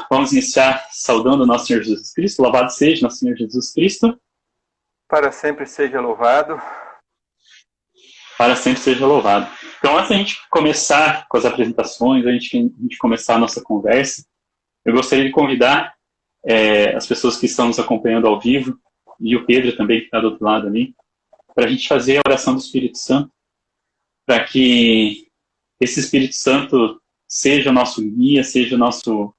Vamos iniciar saudando o nosso Senhor Jesus Cristo. Louvado seja nosso Senhor Jesus Cristo. Para sempre seja louvado. Para sempre seja louvado. Então, antes da gente começar com as apresentações, antes de a gente começar a nossa conversa, eu gostaria de convidar as pessoas que estão nos acompanhando ao vivo, e o Pedro também, que está do outro lado ali, para a gente fazer a oração do Espírito Santo, para que esse Espírito Santo seja o nosso guia, seja o nosso,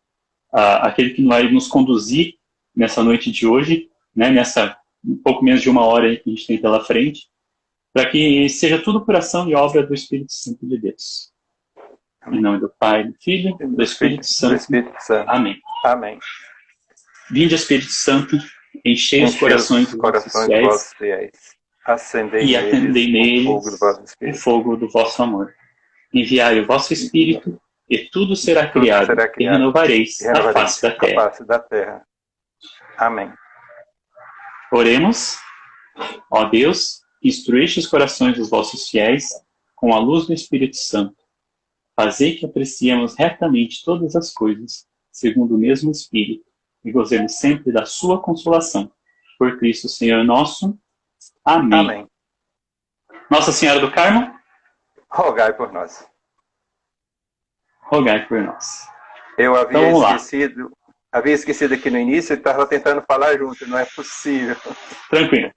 aquele que vai nos conduzir nessa noite de hoje, né, nessa um pouco menos de uma hora aí que a gente tem pela frente, para que seja tudo por ação e obra do Espírito Santo de Deus. Em nome do Pai, do Filho e do Espírito Santo. Amém. Amém. Vinde, Espírito Santo, enchei os corações dos vossos fiéis acendei e atendei neles o fogo do vosso amor. Enviai o vosso Espírito e tudo será criado e renovareis a face da terra. Amém. Oremos. Ó Deus, que instruíste os corações dos vossos fiéis com a luz do Espírito Santo, fazei que apreciemos retamente todas as coisas, segundo o mesmo Espírito, e gozemos sempre da sua consolação. Por Cristo, Senhor nosso. Amém. Amém. Nossa Senhora do Carmo, rogai por nós. Rogai por nós. Eu havia esquecido aqui no início e estava tentando falar junto, não é possível. Tranquilo.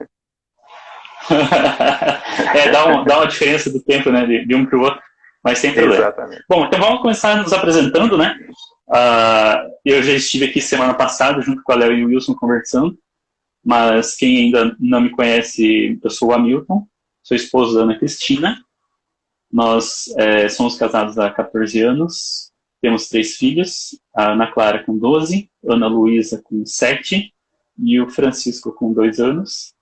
Dá uma diferença do tempo, né, de um para o outro, mas sem problema. Exatamente. Bom, então vamos começar nos apresentando, né? Eu já estive aqui semana passada junto com a Léo e o Wilson conversando, mas quem ainda não me conhece, eu sou o Hamilton, sou esposo da Ana Cristina. Nós somos casados há 14 anos, temos 3 filhos, a Ana Clara com 12, a Ana Luísa com 7 e o Francisco com 2 anos.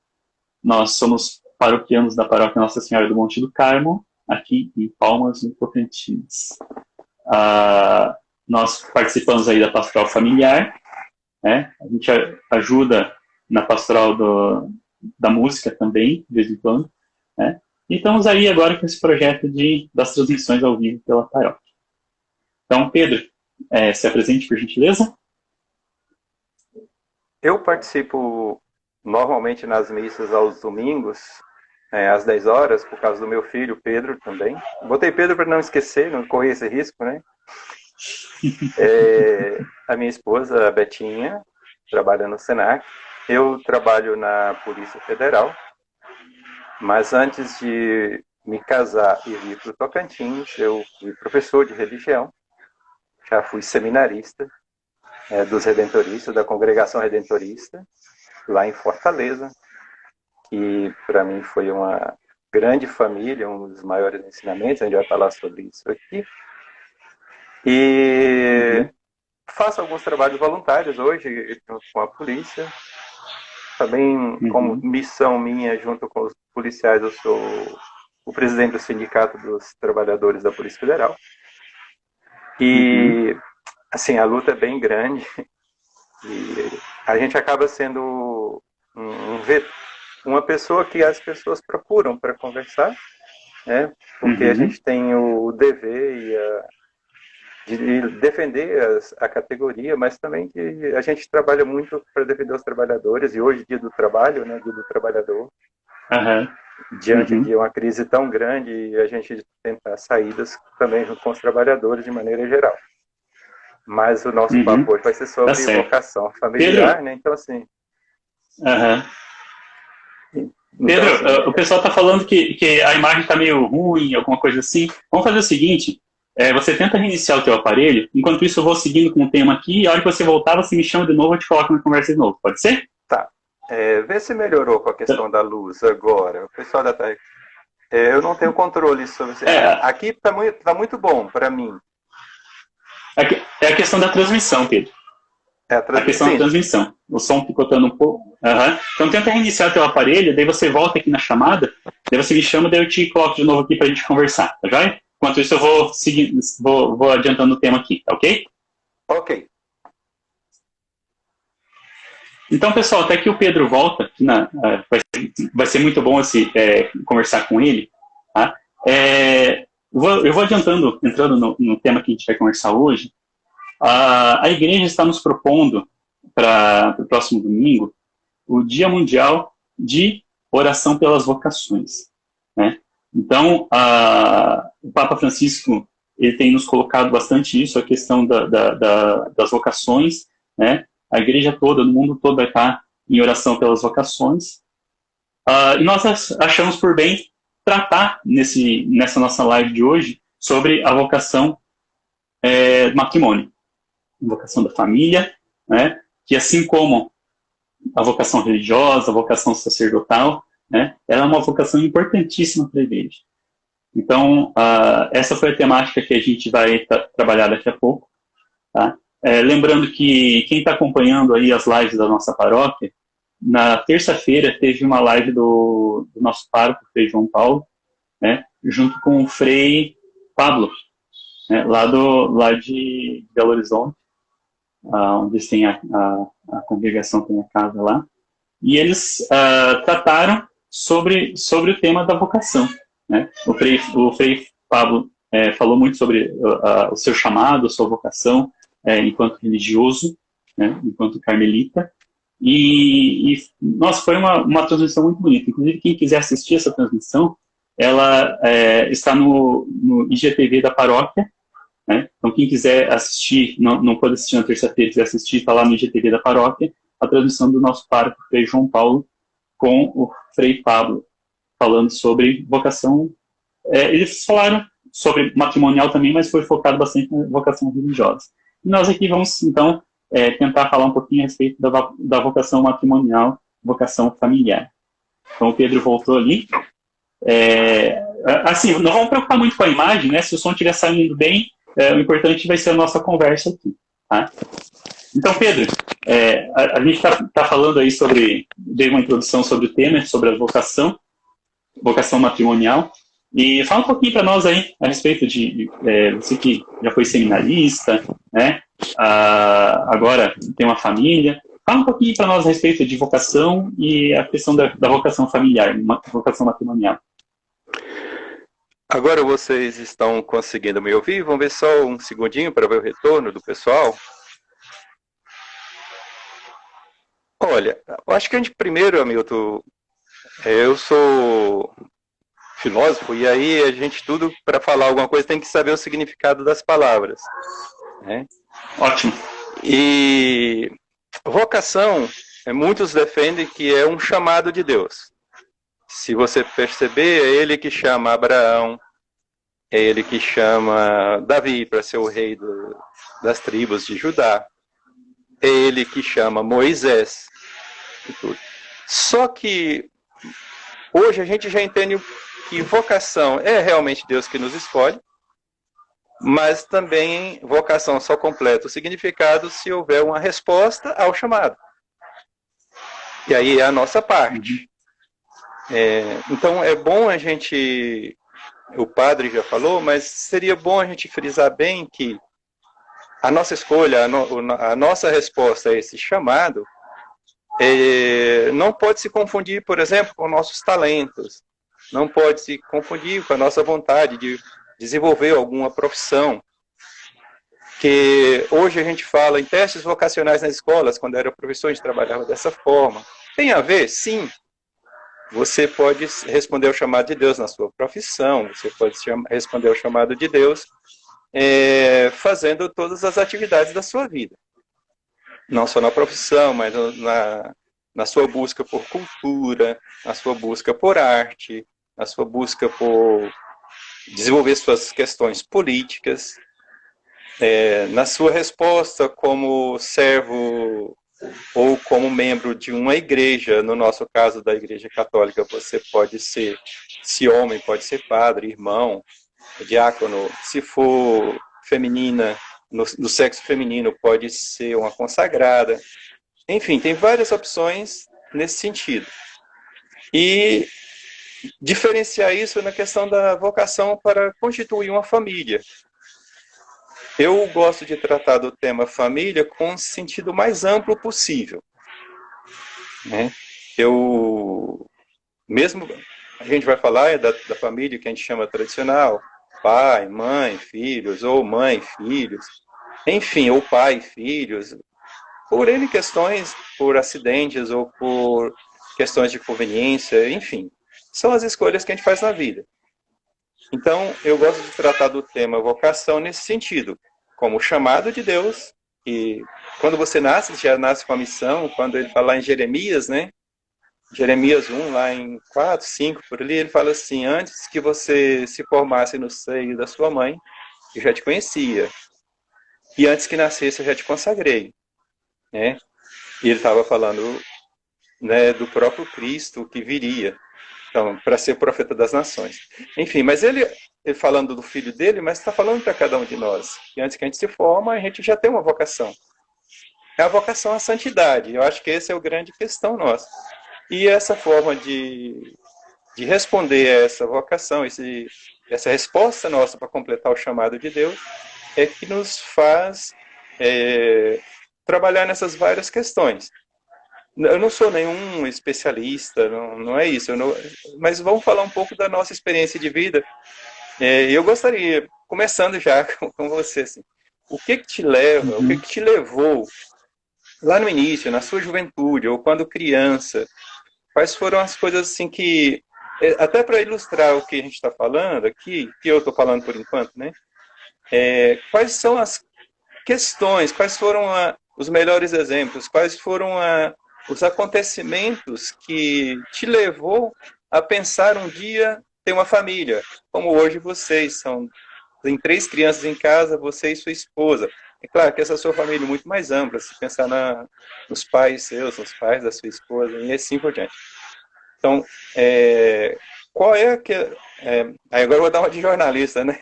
Nós somos paroquianos da paróquia Nossa Senhora do Monte do Carmo, aqui em Palmas, no Tocantins. Nós participamos aí da pastoral familiar, né? A gente ajuda na pastoral da música também, de vez em quando, né? E estamos aí agora com esse projeto das transmissões ao vivo pela paróquia. Então, Pedro, se apresente, por gentileza. Eu participo normalmente nas missas aos domingos, às 10 horas, por causa do meu filho, Pedro, também. Botei Pedro para não esquecer, não correr esse risco, né? A minha esposa, a Betinha, trabalha no Senac. Eu trabalho na Polícia Federal. Mas antes de me casar e vir para o Tocantins, eu fui professor de religião. Já fui seminarista dos Redentoristas, da Congregação Redentorista, lá em Fortaleza, que para mim foi uma grande família, um dos maiores ensinamentos, a gente vai falar sobre isso aqui. E faço alguns trabalhos voluntários hoje, junto com a polícia. Também, como missão minha, junto com os policiais, eu sou o presidente do Sindicato dos Trabalhadores da Polícia Federal. E, assim, a luta é bem grande. E a gente acaba sendo uma pessoa que as pessoas procuram para conversar, né? Porque a gente tem o dever de defender a categoria, mas também que a gente trabalha muito para defender os trabalhadores, e hoje, dia do trabalho, né, dia do trabalhador, diante de uma crise tão grande, a gente tentar saídas também junto com os trabalhadores de maneira geral. Mas o nosso papo hoje vai ser sobre vocação familiar, Pedro, né? Então, assim... Pedro, assim, o pessoal está falando que a imagem está meio ruim, alguma coisa assim. Vamos fazer o seguinte, você tenta reiniciar o teu aparelho, enquanto isso eu vou seguindo com o tema aqui, e a hora que você voltar, você me chama de novo, eu te coloco na conversa de novo, pode ser? Tá. Vê se melhorou com a questão da luz agora. O pessoal da tarde. Eu não tenho controle sobre isso. Aqui tá muito bom para mim. É a questão da transmissão, Pedro. A questão da transmissão. O som picotando um pouco. Então tenta reiniciar o teu aparelho, daí você volta aqui na chamada, daí você me chama, daí eu te coloco de novo aqui pra gente conversar, tá joia? Enquanto isso eu vou adiantando o tema aqui, tá ok? Ok. Então, pessoal, até que o Pedro volta, vai ser muito bom conversar com ele, tá? Eu vou adiantando, entrando no tema que a gente vai conversar hoje. A igreja está nos propondo, para o próximo domingo, o Dia Mundial de Oração pelas Vocações, né? Então, o Papa Francisco ele tem nos colocado bastante isso, a questão das vocações, né? A igreja toda, no mundo todo, vai estar em oração pelas vocações. E nós achamos por bem tratar nessa nossa live de hoje sobre a vocação do matrimônio, a vocação da família, né? Que assim como a vocação religiosa, a vocação sacerdotal, né? Ela é uma vocação importantíssima para a igreja. Então, essa foi a temática que a gente vai trabalhar daqui a pouco. Tá? Lembrando que quem está acompanhando aí as lives da nossa paróquia, na terça-feira teve uma live do nosso pároco, Frei João Paulo, né? Junto com o Frei Pablo, né? Lá de Belo Horizonte, onde eles têm a congregação, tem a casa lá. E eles trataram sobre o tema da vocação. Né? O Frei Pablo falou muito sobre o seu chamado, a sua vocação enquanto religioso, né? Enquanto carmelita. Nossa, foi uma transmissão muito bonita. Inclusive, quem quiser assistir essa transmissão, ela está no IGTV da paróquia. Né? Então, quem quiser assistir, não pode assistir na terça-feira, quiser assistir, está lá no IGTV da paróquia, a transmissão do nosso pároco, Frei João Paulo, com o Frei Pablo, falando sobre vocação. Eles falaram sobre matrimonial também, mas foi focado bastante na vocação religiosa. E nós aqui vamos, então, tentar falar um pouquinho a respeito da vocação matrimonial, vocação familiar. Então, o Pedro voltou ali. Assim, não vamos preocupar muito com a imagem, né? Se o som estiver saindo bem, o importante vai ser a nossa conversa aqui. Tá? Então, Pedro, a gente está falando aí dei uma introdução sobre o tema, sobre a vocação matrimonial, e fala um pouquinho para nós aí a respeito de você que já foi seminarista, né? Agora tem uma família. Fala um pouquinho para nós a respeito de vocação e a questão da vocação familiar, vocação matrimonial. Agora vocês estão conseguindo me ouvir? Vamos ver só um segundinho para ver o retorno do pessoal. Olha, eu acho que primeiro, Hamilton, eu sou filósofo e aí a gente tudo para falar alguma coisa tem que saber o significado das palavras. Né? Ótimo. E vocação, muitos defendem que é um chamado de Deus. Se você perceber, é ele que chama Abraão, é ele que chama Davi para ser o rei das tribos de Judá, é ele que chama Moisés e tudo. Só que hoje a gente já entende que vocação é realmente Deus que nos escolhe, mas também vocação só completa o significado se houver uma resposta ao chamado. E aí é a nossa parte. Então é bom a gente, o padre já falou, mas seria bom a gente frisar bem que a nossa escolha, a nossa resposta a esse chamado não pode se confundir, por exemplo, com nossos talentos, não pode se confundir com a nossa vontade de desenvolver alguma profissão. Que hoje a gente fala em testes vocacionais nas escolas, quando era professor a gente trabalhava dessa forma. Tem a ver? Sim. Você pode responder ao chamado de Deus na sua profissão, você pode responder ao chamado de Deus fazendo todas as atividades da sua vida. Não só na profissão, mas na sua busca por cultura, na sua busca por arte, na sua busca por desenvolver suas questões políticas, na sua resposta como servo ou como membro de uma igreja, no nosso caso da Igreja Católica, você pode ser, se homem, pode ser padre, irmão, diácono, se for feminina, no sexo feminino, pode ser uma consagrada. Enfim, tem várias opções nesse sentido. E diferenciar isso na questão da vocação para constituir uma família. Eu gosto de tratar do tema família com o sentido mais amplo possível. Né? Mesmo a gente vai falar da família que a gente chama tradicional, pai, mãe, filhos, ou mãe, filhos. enfim, ou pai, filhos, por N questões, por acidentes ou por questões de conveniência, enfim, são as escolhas que a gente faz na vida. Então, eu gosto de tratar do tema vocação nesse sentido, como chamado de Deus, e quando você nasce, já nasce com a missão, quando ele fala lá em Jeremias, né? Jeremias 1, lá em 4, 5, por ali, ele fala assim, antes que você se formasse no seio da sua mãe, eu já te conhecia, e antes que nascesse eu já te consagrei, né? E ele estava falando, né, do próprio Cristo que viria, então, para ser profeta das nações. Enfim, mas ele falando do filho dele, mas está falando para cada um de nós, que antes que a gente se forma, a gente já tem uma vocação. É a vocação à santidade. Eu acho que essa é a grande questão nossa. E essa forma de responder a essa vocação, essa resposta nossa para completar o chamado de Deus, é que nos faz trabalhar nessas várias questões. Eu não sou nenhum especialista, não é isso, mas vamos falar um pouco da nossa experiência de vida. Eu gostaria, começando já com você, assim, o que te leva, o que te levou lá no início, na sua juventude, ou quando criança, quais foram as coisas assim que, até para ilustrar o que a gente está falando aqui, que eu estou falando por enquanto, né? Quais são as questões, quais foram os melhores exemplos, quais foram os acontecimentos que te levou a pensar um dia ter uma família, como hoje vocês tem 3 crianças em casa, você e sua esposa. É claro que essa sua família é muito mais ampla, se pensar nos pais seus, nos pais da sua esposa, e assim por diante. Então, qual aí agora eu vou dar uma de jornalista, né?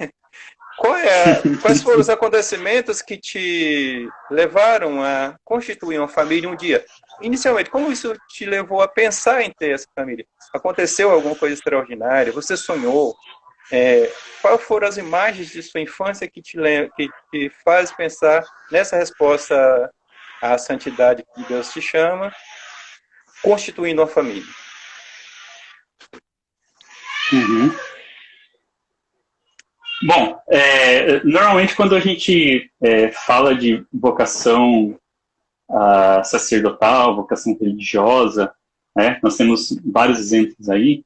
Quais foram os acontecimentos que te levaram a constituir uma família um dia? Inicialmente, como isso te levou a pensar em ter essa família? Aconteceu alguma coisa extraordinária? Você sonhou? Quais foram as imagens de sua infância que te faz pensar nessa resposta à santidade que Deus te chama, constituindo uma família? Uhum. Bom, normalmente quando a gente fala de vocação sacerdotal, vocação religiosa, né, nós temos vários exemplos aí.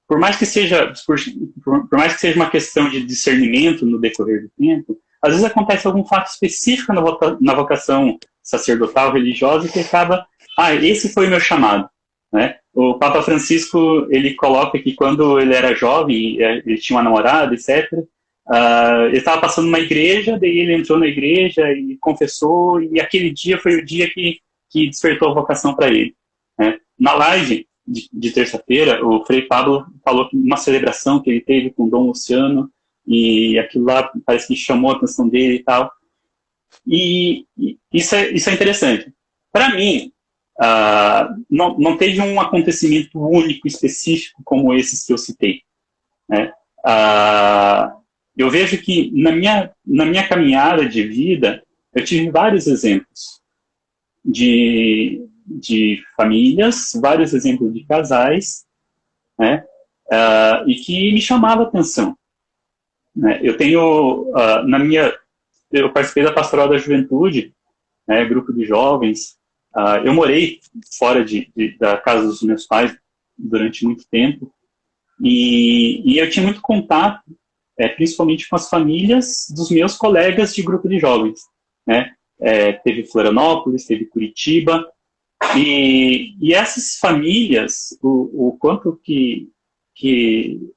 Por mais que seja uma questão de discernimento no decorrer do tempo, às vezes acontece algum fato específico na vocação sacerdotal, religiosa, que acaba, esse foi o meu chamado, né? O Papa Francisco, ele coloca que quando ele era jovem, ele tinha uma namorada, etc., ele estava passando numa igreja, daí ele entrou na igreja e confessou, e aquele dia foi o dia que despertou a vocação para ele, né? Na live de terça-feira, o Frei Pablo falou que uma celebração que ele teve com Dom Luciano, e aquilo lá parece que chamou a atenção dele e tal. E isso é interessante. Para mim, não teve um acontecimento único, específico, como esses que eu citei, né? Eu vejo que na minha caminhada de vida, eu tive vários exemplos de famílias, vários exemplos de casais, né? E que me chamava a atenção, né? Eu tenho, eu participei da Pastoral da Juventude, né, grupo de jovens. Eu morei fora da casa dos meus pais durante muito tempo, e eu tinha muito contato, principalmente com as famílias dos meus colegas de grupo de jovens, né? Teve Florianópolis, teve Curitiba, e essas famílias, o quanto que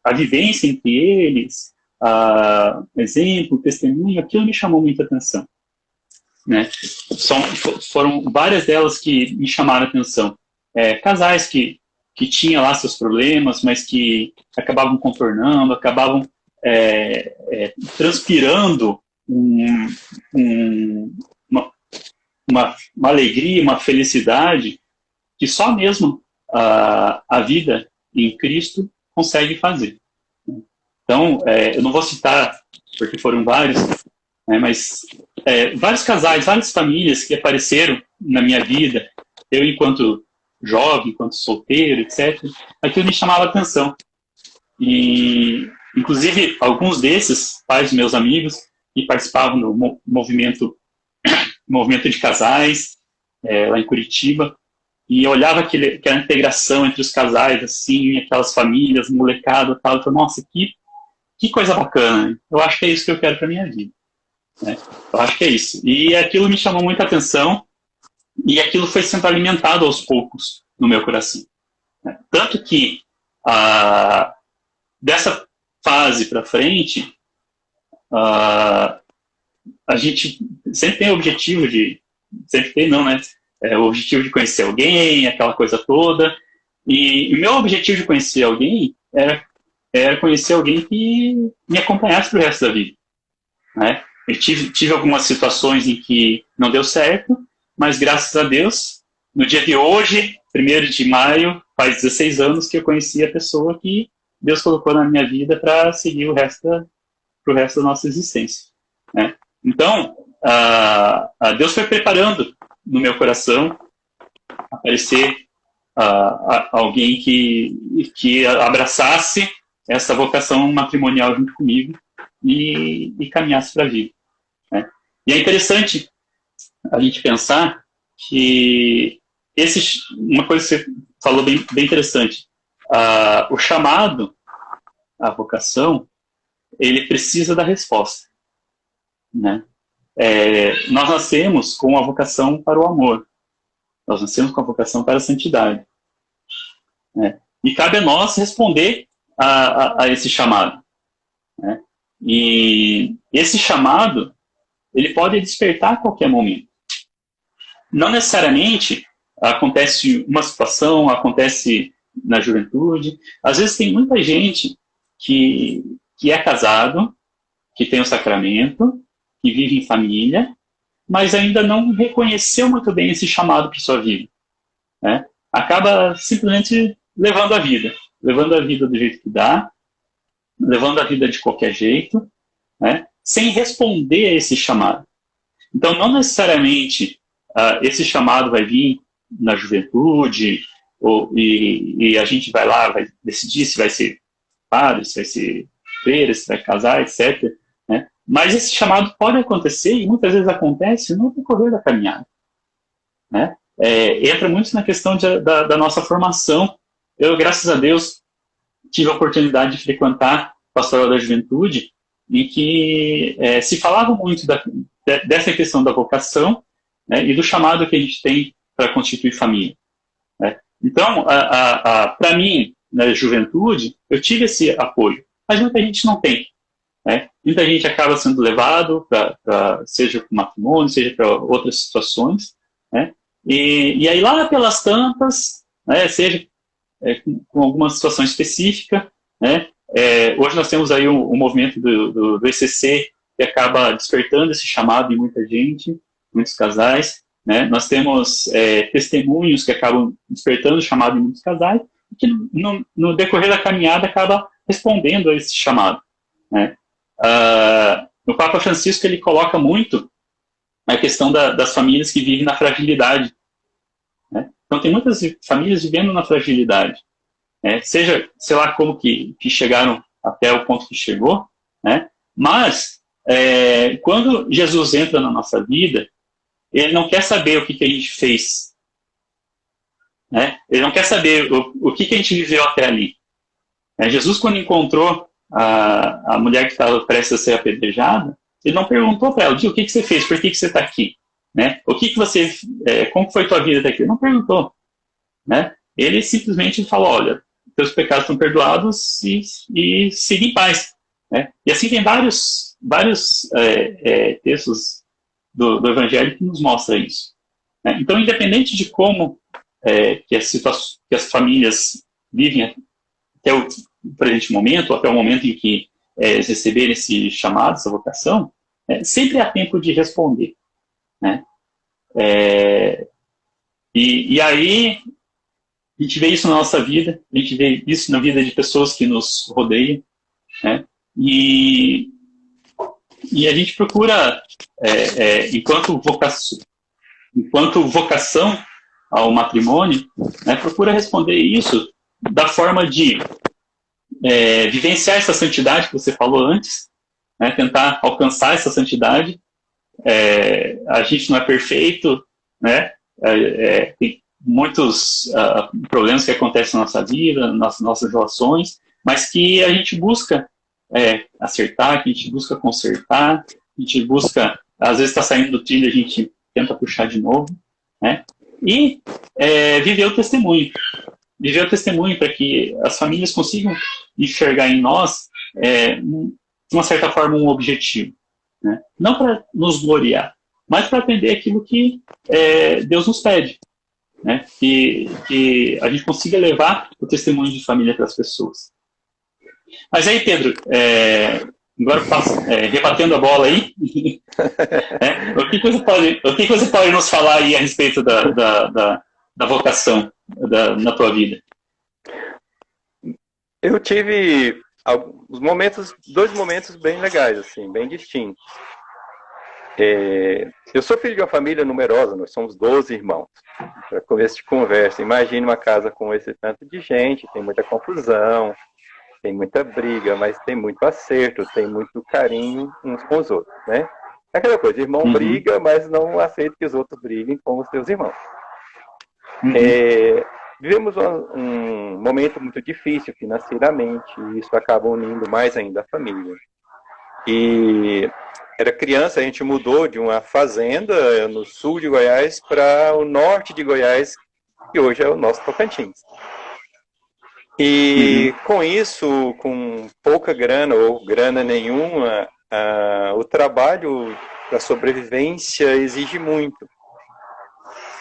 a vivência entre eles, exemplo, testemunho, aquilo me chamou muita atenção, né? Foram várias delas que me chamaram a atenção. Casais que tinham lá seus problemas, mas que acabavam contornando, acabavam transpirando uma alegria, uma felicidade que só mesmo a vida em Cristo consegue fazer. Então, eu não vou citar, porque foram vários, né, mas vários casais, várias famílias que apareceram na minha vida, eu enquanto jovem, enquanto solteiro, etc., aquilo me chamava a atenção. E, inclusive, alguns desses pais, meus amigos, que participavam do movimento de casais, lá em Curitiba, e eu olhava aquela integração entre os casais, assim, aquelas famílias, molecada e tal, eu falei, nossa, que coisa bacana, hein? Eu acho que é isso que eu quero para minha vida. Né? Eu acho que é isso. E aquilo me chamou muita atenção, e aquilo foi sendo alimentado aos poucos no meu coração. Né? Tanto que, dessa fase para frente, a gente sempre tem o objetivo sempre tem, não, né? O objetivo de conhecer alguém, aquela coisa toda. E o meu objetivo de conhecer alguém era conhecer alguém que me acompanhasse pro resto da vida. Né? Eu tive algumas situações em que não deu certo, mas graças a Deus, no dia de hoje, 1º de maio, faz 16 anos que eu conheci a pessoa que Deus colocou na minha vida para seguir pro resto da nossa existência. Né? Então, Deus foi preparando no meu coração aparecer alguém que abraçasse essa vocação matrimonial junto comigo e caminhasse para a vida. Né? E é interessante a gente pensar que uma coisa que você falou bem interessante, o chamado, a vocação, ele precisa da resposta. Né? Nós nascemos com a vocação para o amor. Nós nascemos com a vocação para a santidade. Né? E cabe a nós responder a esse chamado. Né? E esse chamado, ele pode despertar a qualquer momento. Não necessariamente acontece uma situação, acontece na juventude. Às vezes tem muita gente que é casado, que tem o sacramento, que vive em família, mas ainda não reconheceu muito bem esse chamado para sua vida. Né? Acaba simplesmente levando a vida do jeito que dá, levando a vida de qualquer jeito, né? Sem responder a esse chamado. Então, não necessariamente esse chamado vai vir na juventude, e a gente vai lá, vai decidir se vai ser padre, se vai ser freira, se vai casar, etc. Né? Mas esse chamado pode acontecer, e muitas vezes acontece no decorrer da caminhada. Né? Entra muito na questão da nossa formação. Eu, graças a Deus, tive a oportunidade de frequentar o Pastoral da Juventude, em que se falava muito dessa questão da vocação, né, e do chamado que a gente tem para constituir família. Né? Então, para mim, na juventude, eu tive esse apoio, mas muita gente não tem. Né? Muita gente acaba sendo levado, seja para o matrimônio, seja para outras situações. Né? E aí, lá pelas tantas, né, seja com alguma situação específica, né? Hoje nós temos aí um movimento do ECC que acaba despertando esse chamado em muita gente, muitos casais. Né? Nós temos testemunhos que acabam despertando o chamado em muitos casais e que no decorrer da caminhada acaba respondendo a esse chamado. Né? O Papa Francisco ele coloca muito a questão das famílias que vivem na fragilidade. Né? Então tem muitas famílias vivendo na fragilidade. Seja, sei lá, como que chegaram até o ponto que chegou, né? Mas quando Jesus entra na nossa vida, ele não quer saber o que a gente fez. Né? Ele não quer saber o que a gente viveu até ali. Jesus, quando encontrou a mulher que estava prestes a ser apedrejada, ele não perguntou para ela, o que você fez, por que você está aqui? Né? Como foi tua vida até aqui? Ele não perguntou. Né? Ele simplesmente falou, olha, teus pecados estão perdoados e siga em paz. Né? E assim tem vários textos do Evangelho que nos mostra isso. Né? Então, independente de como que as famílias vivem até o presente momento, ou até o momento em que eles receberem esse chamado, essa vocação, sempre há tempo de responder. Né? E aí, a gente vê isso na nossa vida, a gente vê isso na vida de pessoas que nos rodeiam, né? E a gente procura, enquanto vocação ao matrimônio, né, procura responder isso da forma de vivenciar essa santidade que você falou antes, né? Tentar alcançar essa santidade. A gente não é perfeito, né? Tem muitos problemas que acontecem na nossa vida, nas nossas relações, mas que a gente busca acertar, que a gente busca consertar, a gente busca, às vezes está saindo do trilho, a gente tenta puxar de novo, né? E viver o testemunho. Viver o testemunho para que as famílias consigam enxergar em nós, de uma certa forma, um objetivo. Né? Não para nos gloriar, mas para aprender aquilo que Deus nos pede. Né? Que a gente consiga levar o testemunho de família para as pessoas. Mas aí, Pedro, agora rebatendo a bola aí, o que você pode nos falar aí a respeito da vocação na tua vida? Eu tive dois momentos bem legais, assim, bem distintos. Eu sou filho de uma família numerosa, nós somos 12 irmãos. Para começo de conversa, imagine uma casa com esse tanto de gente, tem muita confusão, tem muita briga, mas tem muito acerto, tem muito carinho uns com os outros, né? É aquela coisa, irmão briga, mas não aceita que os outros briguem com os seus irmãos. Vivemos um momento muito difícil financeiramente, e isso acaba unindo mais ainda a família. E era criança, a gente mudou de uma fazenda no sul de Goiás para o norte de Goiás, que hoje é o nosso Tocantins. E com isso, com pouca grana ou grana nenhuma, o trabalho para sobrevivência exige muito.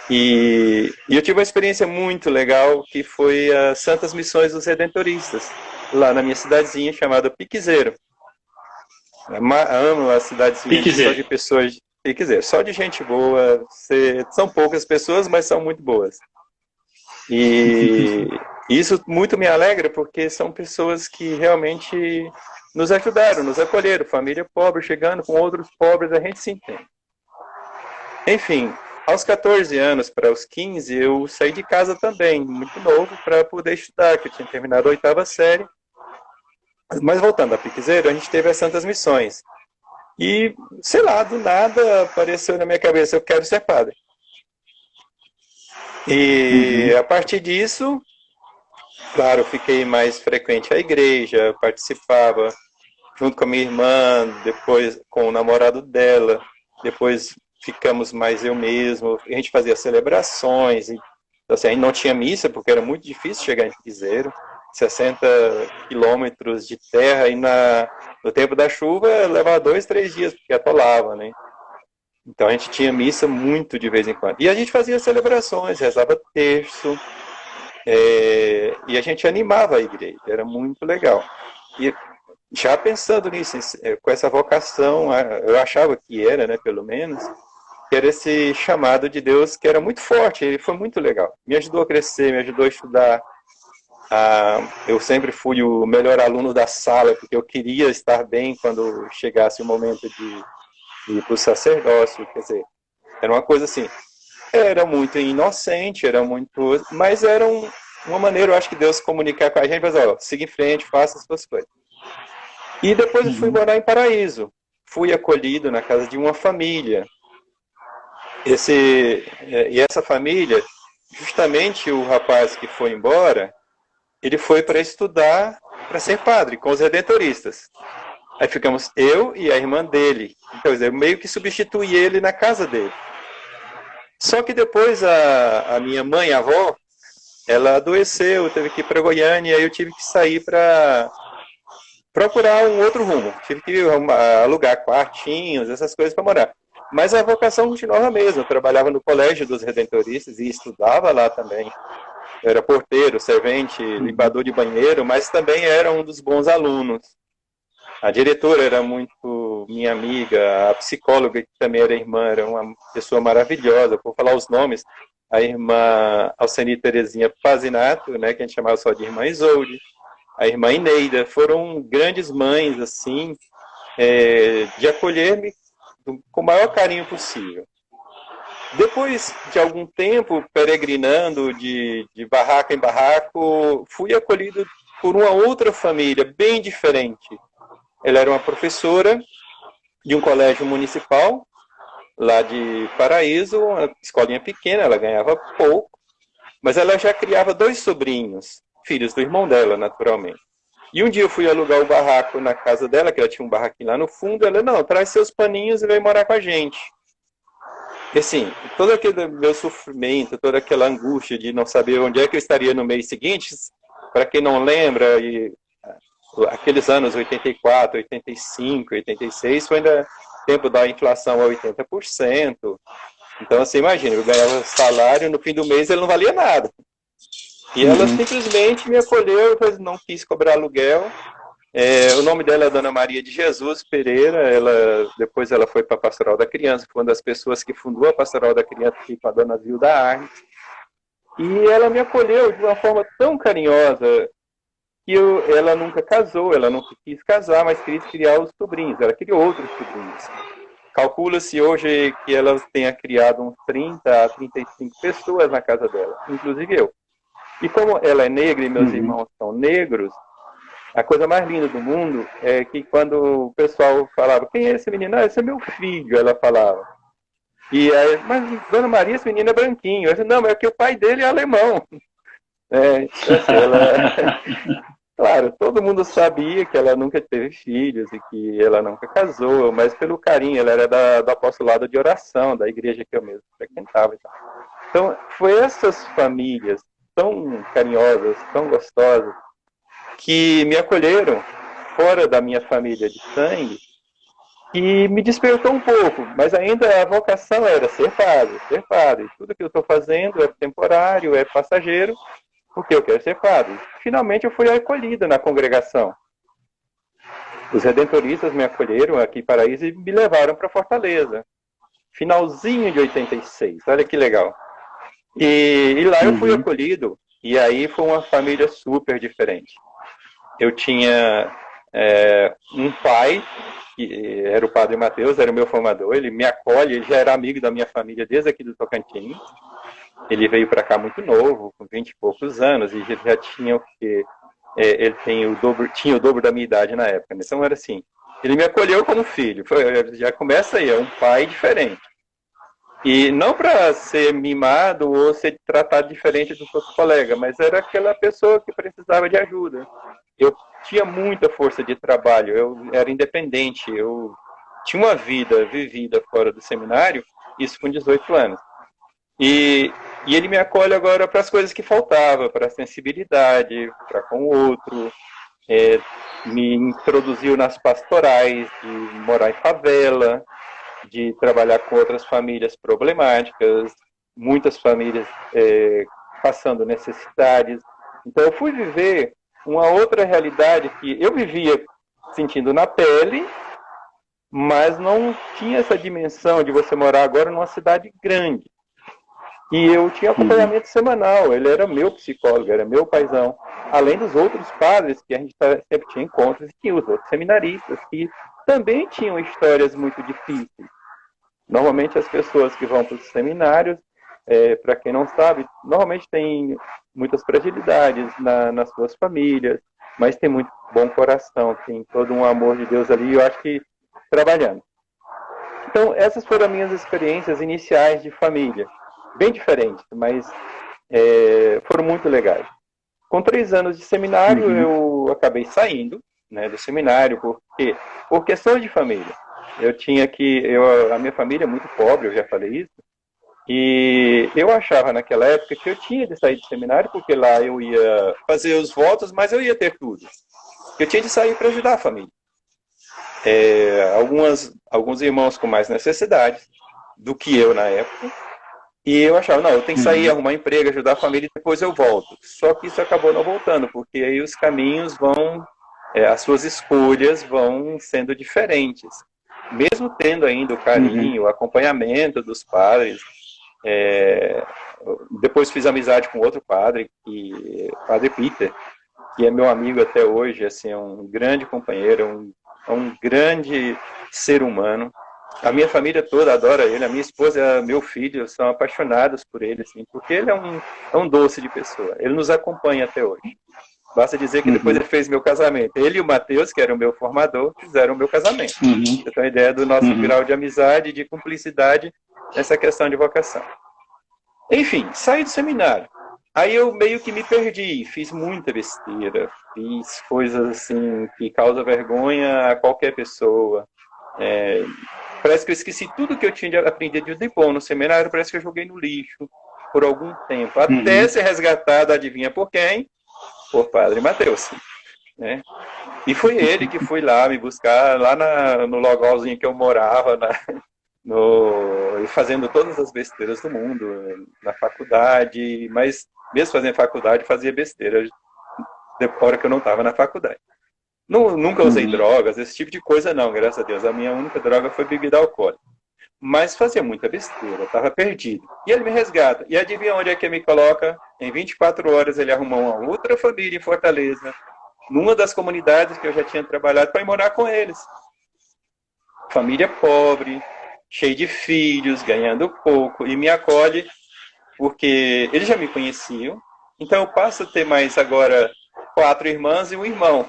E eu tive uma experiência muito legal, que foi as Santas Missões dos Redentoristas, lá na minha cidadezinha chamada Piquezeiro. Amo a cidadezinha só de pessoas... Piquezeiro, só de gente boa. São poucas pessoas, mas são muito boas. E isso muito me alegra, porque são pessoas que realmente nos ajudaram, nos acolheram. Família pobre chegando com outros pobres, a gente se entende. Enfim, aos 14 anos para os 15, eu saí de casa também, muito novo, para poder estudar, que eu tinha terminado a 8ª série. Mas voltando a Piquezeiro, a gente teve as Santas Missões. E, sei lá, do nada apareceu na minha cabeça, eu quero ser padre. E a partir disso, claro, fiquei mais frequente à igreja, participava junto com a minha irmã, depois com o namorado dela, depois ficamos mais eu mesmo, a gente fazia celebrações, e, assim, a gente não tinha missa, porque era muito difícil chegar em Piquezeiro, 60 quilômetros de terra, e no tempo da chuva levava 2, 3 dias, porque atolava, né? Então a gente tinha missa muito de vez em quando. E a gente fazia celebrações, rezava terço, e a gente animava a igreja, era muito legal. E já pensando nisso, com essa vocação, eu achava que era, né, pelo menos, que era esse chamado de Deus que era muito forte, ele foi muito legal. Me ajudou a crescer, me ajudou a estudar. Eu sempre fui o melhor aluno da sala, porque eu queria estar bem quando chegasse o momento de ir para o sacerdócio. Quer dizer, era uma coisa assim, era muito inocente, mas era uma maneira, eu acho, que Deus comunicar com a gente, mas ó, siga em frente, faça as suas coisas. E depois eu fui morar em Paraíso, fui acolhido na casa de uma família. E essa família, justamente o rapaz que foi embora, ele foi para estudar, para ser padre, com os redentoristas. Aí ficamos eu e a irmã dele. Então, eu meio que substituí ele na casa dele. Só que depois a minha mãe, a avó, ela adoeceu, teve que ir para Goiânia, e aí eu tive que sair para procurar um outro rumo. Tive que alugar quartinhos, essas coisas para morar. Mas a vocação continuava a mesma. Eu trabalhava no Colégio dos Redentoristas e estudava lá também. Eu era porteiro, servente, limpador de banheiro, mas também era um dos bons alunos. A diretora era muito minha amiga, a psicóloga, que também era irmã, era uma pessoa maravilhosa. Vou falar os nomes: a irmã Alceni Terezinha Pazinato, né, que a gente chamava só de irmã Isolde, a irmã Ineida, foram grandes mães, assim, de acolher-me com o maior carinho possível. Depois de algum tempo peregrinando de barraco em barraco, fui acolhido por uma outra família, bem diferente. ela era uma professora de um colégio municipal, lá de Paraíso, uma escolinha pequena, ela ganhava pouco, mas ela já criava 2 sobrinhos, filhos do irmão dela, naturalmente. E um dia eu fui alugar o barraco na casa dela, que ela tinha um barraquinho lá no fundo, ela, não, traz seus paninhos e vem morar com a gente. E assim, todo aquele meu sofrimento, toda aquela angústia de não saber onde é que eu estaria no mês seguinte, para quem não lembra, aqueles anos 84, 85, 86, foi ainda tempo da inflação a 80%. Então, assim, imagina, eu ganhava salário, no fim do mês ele não valia nada. E ela simplesmente me acolheu, não quis cobrar aluguel. O nome dela é Dona Maria de Jesus Pereira, depois ela foi para a Pastoral da Criança, foi uma das pessoas que fundou a Pastoral da Criança aqui com a Dona Zilda Arnes. E ela me acolheu de uma forma tão carinhosa que ela nunca casou, ela nunca quis casar, mas queria criar os sobrinhos, ela criou outros sobrinhos. Calcula-se hoje que ela tenha criado uns 30 a 35 pessoas na casa dela, inclusive eu. E como ela é negra e meus irmãos são negros, a coisa mais linda do mundo é que quando o pessoal falava, quem é esse menino? Ah, esse é meu filho, ela falava. E aí, mas Dona Maria, esse menino é branquinho. Eu disse, não, mas é que o pai dele é alemão. Assim, claro, todo mundo sabia que ela nunca teve filhos e que ela nunca casou, mas pelo carinho, ela era do apostolado de oração, da igreja que eu mesmo frequentava e tal. Então, foi essas famílias tão carinhosas, tão gostosas, que me acolheram fora da minha família de sangue e me despertou um pouco, mas ainda a vocação era ser padre, ser padre. Tudo que eu estou fazendo é temporário, é passageiro, porque eu quero ser padre. Finalmente eu fui acolhida na congregação. Os redentoristas me acolheram aqui em Paraíso e me levaram para Fortaleza. Finalzinho de 86, olha que legal. E lá eu fui acolhido, e aí foi uma família super diferente. Eu tinha um pai, que era o Padre Mateus, era o meu formador, ele me acolhe, ele já era amigo da minha família desde aqui do Tocantins. Ele veio para cá muito novo, com 20 e poucos anos, e ele já tinha o quê? Ele tinha o dobro da minha idade na época, né? Então era assim, ele me acolheu como filho, já começa aí, é um pai diferente. E não para ser mimado ou ser tratado diferente dos seus colegas, mas era aquela pessoa que precisava de ajuda. Eu tinha muita força de trabalho, eu era independente, eu tinha uma vida vivida fora do seminário, isso com 18 anos. E ele me acolhe agora para as coisas que faltavam, para a sensibilidade, para com o outro, me introduziu nas pastorais, de morar em favela, de trabalhar com outras famílias problemáticas, muitas famílias passando necessidades. Então eu fui viver uma outra realidade que eu vivia sentindo na pele, mas não tinha essa dimensão de você morar agora numa cidade grande. E eu tinha acompanhamento semanal, ele era meu psicólogo, era meu paizão, além dos outros padres que a gente sempre tinha encontros, e tinha os outros seminaristas que também tinham histórias muito difíceis. Normalmente as pessoas que vão para os seminários, para quem não sabe, normalmente tem muitas fragilidades nas suas famílias, mas tem muito bom coração, tem todo um amor de Deus ali, eu acho que trabalhando. Então essas foram as minhas experiências iniciais de família, bem diferentes, mas foram muito legais. Com 3 anos de seminário, eu acabei saindo, né, do seminário, por questões de família. A minha família é muito pobre, eu já falei isso, e eu achava naquela época que eu tinha de sair do seminário, porque lá eu ia fazer os votos, mas eu ia ter tudo. Eu tinha de sair para ajudar a família. Alguns irmãos com mais necessidades do que eu na época, e eu achava, não, eu tenho que sair, arrumar emprego, ajudar a família, e depois eu volto. Só que isso acabou não voltando, porque aí os caminhos as suas escolhas vão sendo diferentes. Mesmo tendo ainda o carinho, o acompanhamento dos padres, depois fiz amizade com outro padre, Padre Peter, que é meu amigo até hoje, assim, é um grande companheiro, um grande ser humano. A minha família toda adora ele, a minha esposa e meu filho são apaixonados por ele, assim, porque ele é um doce de pessoa. Ele nos acompanha até hoje. Basta dizer que depois ele fez meu casamento. Ele e o Matheus, que era o meu formador, fizeram o meu casamento. Você tem uma ideia do nosso grau de amizade, de cumplicidade nessa questão de vocação. Enfim, saí do seminário. Aí eu meio que me perdi, fiz muita besteira, fiz coisas assim que causam vergonha a qualquer pessoa. Parece que eu esqueci tudo que eu tinha aprendido de bom no seminário, parece que eu joguei no lixo por algum tempo, até ser resgatado, adivinha por quem? Por Padre Matheus, né? E foi ele que foi lá me buscar, lá no localzinho que eu morava, fazendo todas as besteiras do mundo, na faculdade, mas mesmo fazendo faculdade, fazia besteira, de hora que eu não estava na faculdade. Nunca usei drogas, esse tipo de coisa não, graças a Deus. A minha única droga foi bebida alcoólica. Mas fazia muita besteira, estava perdido. E ele me resgata. E adivinha onde é que ele me coloca? Em 24 horas ele arrumou uma outra família em Fortaleza, numa das comunidades que eu já tinha trabalhado, para ir morar com eles. Família pobre, cheia de filhos, ganhando pouco, e me acolhe porque eles já me conheciam. Então eu passo a ter mais agora 4 irmãs e um irmão.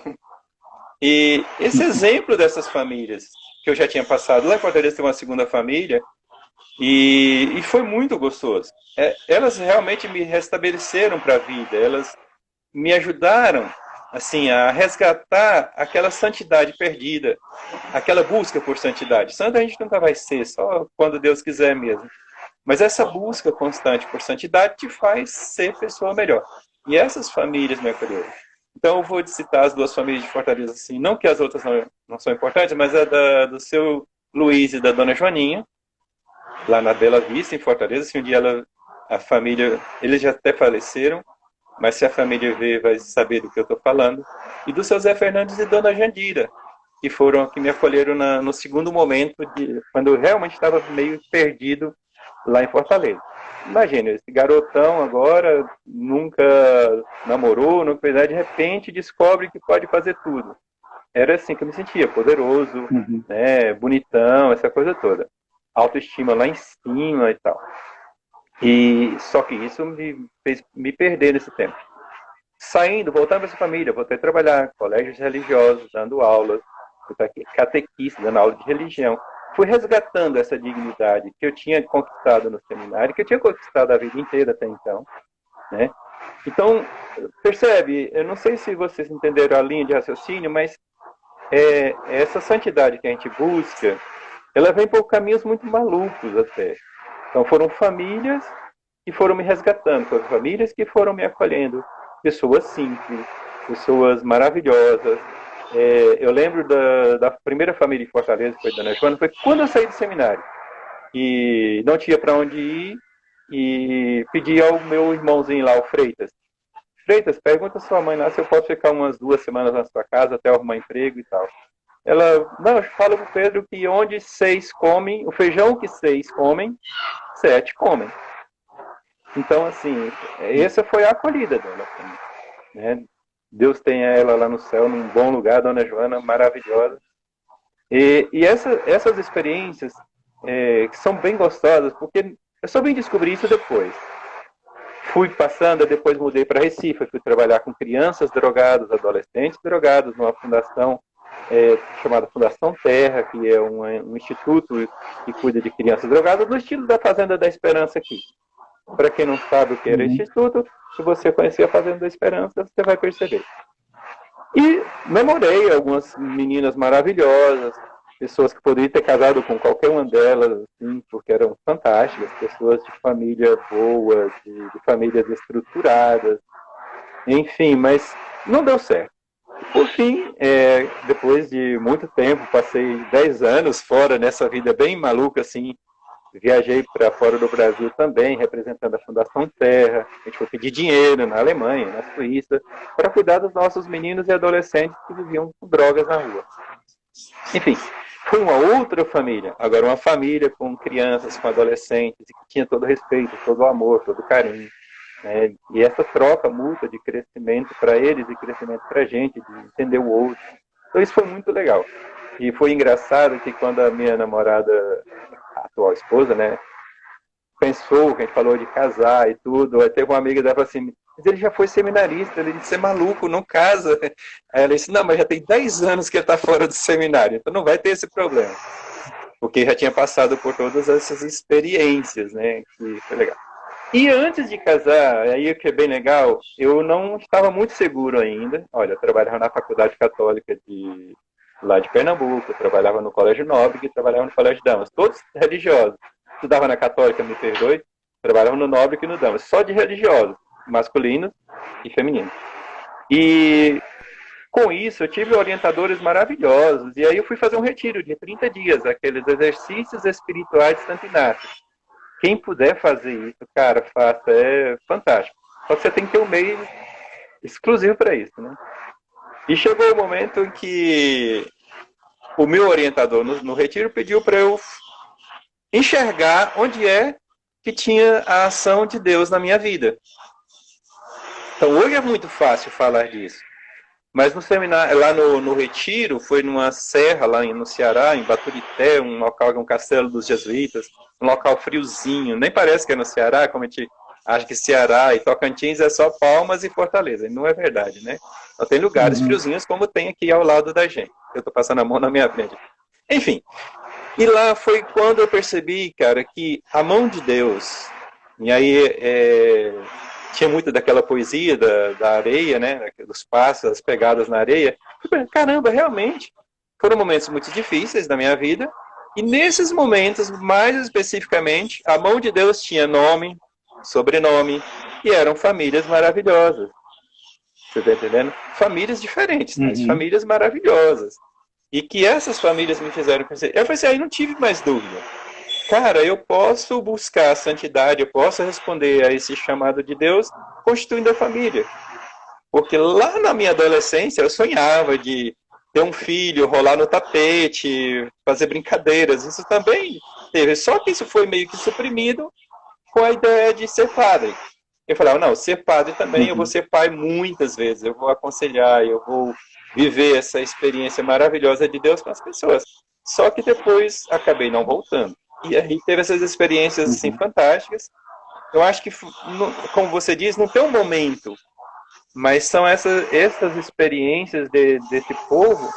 E esse exemplo dessas famílias que eu já tinha passado, lá em Fortaleza tem uma segunda família, e foi muito gostoso. Elas realmente me restabeleceram para a vida, elas me ajudaram assim, a resgatar aquela santidade perdida, aquela busca por santidade. Santo a gente nunca vai ser, só quando Deus quiser mesmo. Mas essa busca constante por santidade te faz ser pessoa melhor. E essas famílias me acolheram. Então eu vou citar as 2 famílias de Fortaleza, assim, não que as outras não são importantes, mas a do seu Luiz e da dona Joaninha, lá na Bela Vista, em Fortaleza. Assim, um dia a família, eles já até faleceram, mas se a família ver, vai saber do que eu estou falando. E do seu Zé Fernandes e dona Jandira, que foram que me acolheram no segundo momento, quando eu realmente estava meio perdido lá em Fortaleza. Imagina, esse garotão agora nunca namorou, nunca fez nada, de repente descobre que pode fazer tudo. Era assim que eu me sentia, poderoso, né, bonitão, essa coisa toda. Autoestima lá em cima e tal. E só que isso me fez me perder nesse tempo. Saindo, voltando para essa família, voltei a trabalhar, colégios religiosos, dando aulas, catequista, dando aula de religião. Fui resgatando essa dignidade que eu tinha conquistado no seminário, que eu tinha conquistado a vida inteira até então, né? Então, percebe, eu não sei se vocês entenderam a linha de raciocínio, mas essa santidade que a gente busca, ela vem por caminhos muito malucos até. Então foram famílias que foram me resgatando, foram famílias que foram me acolhendo, pessoas simples, pessoas maravilhosas. Eu lembro da primeira família de Fortaleza, que foi Dona Joana, foi quando eu saí do seminário. E não tinha para onde ir, e pedi ao meu irmãozinho lá, o Freitas. Freitas, pergunta à sua mãe lá se eu posso ficar umas 2 semanas na sua casa até arrumar emprego e tal. Ela, não, fala pro Pedro que onde 6 comem, o feijão que 6 comem, 7 comem. Então, assim, essa foi a acolhida dela, né? Deus tenha ela lá no céu, num bom lugar, Dona Joana, maravilhosa. E essas experiências que são bem gostosas, porque eu só vim descobrir isso depois. Fui passando, depois mudei para Recife, fui trabalhar com crianças drogadas, adolescentes drogados, numa fundação chamada Fundação Terra, que é um instituto que cuida de crianças drogadas, no estilo da Fazenda da Esperança aqui. Para quem não sabe o que era esse instituto, se você conhecer a Fazenda da Esperança, você vai perceber. E namorei algumas meninas maravilhosas, pessoas que poderiam ter casado com qualquer uma delas, assim, porque eram fantásticas, pessoas de família boa, de famílias estruturadas, enfim, mas não deu certo. Por fim, depois de muito tempo, passei 10 anos fora nessa vida bem maluca, assim, viajei para fora do Brasil também, representando a Fundação Terra. A gente foi pedir dinheiro na Alemanha, na Suíça, para cuidar dos nossos meninos e adolescentes que viviam com drogas na rua. Enfim, foi uma outra família. Agora, uma família com crianças, com adolescentes, que tinha todo o respeito, todo o amor, todo o carinho. E essa troca mútua de crescimento para eles e crescimento para a gente, de entender o outro. Então, isso foi muito legal. E foi engraçado que quando a minha namorada, a atual esposa, né, pensou, que a gente falou de casar e tudo, aí teve uma amiga dela assim, mas ele já foi seminarista. Ele disse, você é maluco, não casa. Aí ela disse, não, mas já tem 10 anos que ele está fora do seminário, então não vai ter esse problema. Porque já tinha passado por todas essas experiências, né? Que foi legal. E antes de casar, aí que é bem legal, eu não estava muito seguro ainda. Olha, eu trabalhava na Faculdade Católica lá de Pernambuco, eu trabalhava no Colégio Nóbrega e trabalhava no Colégio Damas, todos religiosos. Estudava na Católica, me perdoe, trabalhava no Nóbrega e no Damas, só de religiosos, masculinos e femininos. E com isso, eu tive orientadores maravilhosos, e aí eu fui fazer um retiro de 30 dias, aqueles exercícios espirituais de Santo Inácio. Quem puder fazer isso, cara, faça, é fantástico. Só que você tem que ter um meio exclusivo para isso, né? E chegou o momento em que o meu orientador no retiro pediu para eu enxergar onde é que tinha a ação de Deus na minha vida. Então hoje é muito fácil falar disso. Mas no seminário, lá no retiro, foi numa serra lá no Ceará, em Baturité, um local, um castelo dos jesuítas, um local friozinho, nem parece que é no Ceará, como a gente acha que Ceará e Tocantins é só Palmas e Fortaleza, e não é verdade, né? Só tem lugares friozinhos como tem aqui ao lado da gente. Eu tô passando a mão na minha frente. Enfim, e lá foi quando eu percebi, cara, que a mão de Deus, e aí tinha muito daquela poesia da areia, né, dos passos, as pegadas na areia. Caramba, realmente, foram momentos muito difíceis da minha vida, e nesses momentos, mais especificamente, a mão de Deus tinha nome, sobrenome, e eram famílias maravilhosas. Você está entendendo? Famílias diferentes, mas famílias maravilhosas. E que essas famílias me fizeram conhecer. Eu pensei, aí não tive mais dúvida. Cara, eu posso buscar a santidade, eu posso responder a esse chamado de Deus constituindo a família. Porque lá na minha adolescência eu sonhava de ter um filho, rolar no tapete, fazer brincadeiras. Isso também teve. Só que isso foi meio que suprimido com a ideia de ser padre. Eu falava, não, ser padre também, eu vou ser pai muitas vezes, eu vou aconselhar, eu vou viver essa experiência maravilhosa de Deus com as pessoas. Só que depois acabei não voltando. E aí teve essas experiências assim fantásticas. Eu acho que, como você diz, não tem um momento, mas são essas experiências desse povo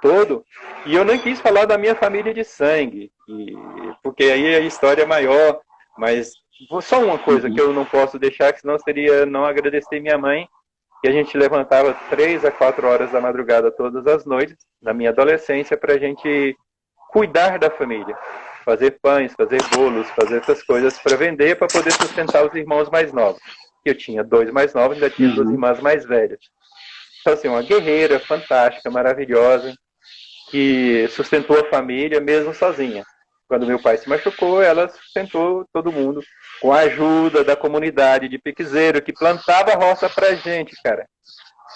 todo. E eu nem quis falar da minha família de sangue, porque aí a história é maior. Mas só uma coisa que eu não posso deixar, que senão seria não agradecer minha mãe, que a gente levantava 3 a 4 horas da madrugada todas as noites, na minha adolescência, para a gente cuidar da família. Fazer pães, fazer bolos, fazer essas coisas para vender, para poder sustentar os irmãos mais novos. Eu tinha 2 mais novos, ainda tinha 2 irmãs mais velhas. Então, assim, uma guerreira fantástica, maravilhosa, que sustentou a família mesmo sozinha. Quando meu pai se machucou, ela sustentou todo mundo com a ajuda da comunidade de Piquezeiro, que plantava roça pra gente, cara.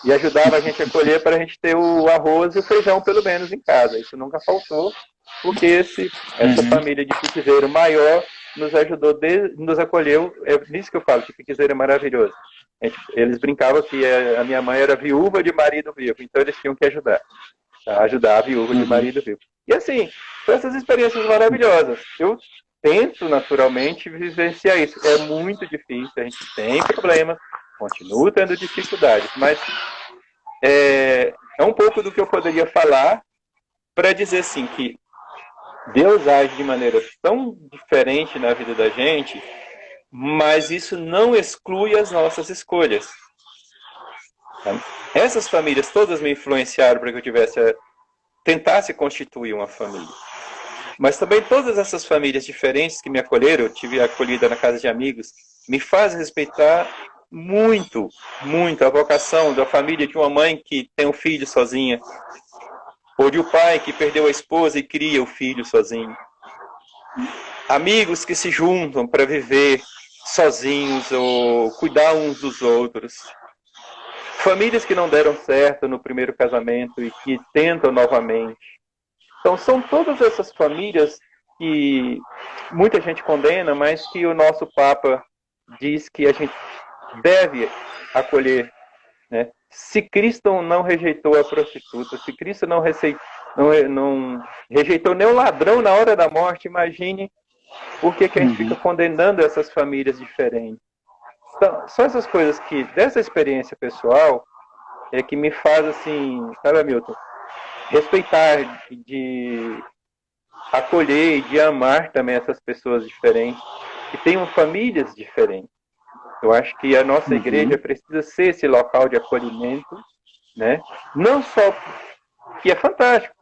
E ajudava a gente a colher para a gente ter o arroz e o feijão, pelo menos, em casa. Isso nunca faltou, porque essa família de Piquezeiro maior nos ajudou, nos acolheu. É nisso que eu falo, que Piquezeiro é maravilhoso. Eles brincavam que a minha mãe era viúva de marido vivo, então eles tinham que ajudar a viúva de marido vivo. E assim, são essas experiências maravilhosas. Eu tento, naturalmente, vivenciar isso. É muito difícil, a gente tem problemas, continua tendo dificuldades, mas é um pouco do que eu poderia falar para dizer assim, que Deus age de maneira tão diferente na vida da gente, mas isso não exclui as nossas escolhas. Essas famílias todas me influenciaram para que eu tentasse constituir uma família. Mas também todas essas famílias diferentes que me acolheram, eu tive acolhida na casa de amigos, me faz respeitar muito, muito a vocação da família de uma mãe que tem um filho sozinha, ou de um pai que perdeu a esposa e cria o filho sozinho. Amigos que se juntam para viver sozinhos ou cuidar uns dos outros. Famílias que não deram certo no primeiro casamento e que tentam novamente. Então, são todas essas famílias que muita gente condena, mas que o nosso Papa diz que a gente deve acolher. Né? Se Cristo não rejeitou a prostituta, se Cristo não rejeitou nem o ladrão na hora da morte, imagine por que a gente fica condenando essas famílias diferentes. Então, são essas coisas que, dessa experiência pessoal, é que me faz, assim, sabe, Hamilton, respeitar, de acolher e de amar também essas pessoas diferentes, que tenham famílias diferentes. Eu acho que a nossa igreja precisa ser esse local de acolhimento, né? Não só que é fantástico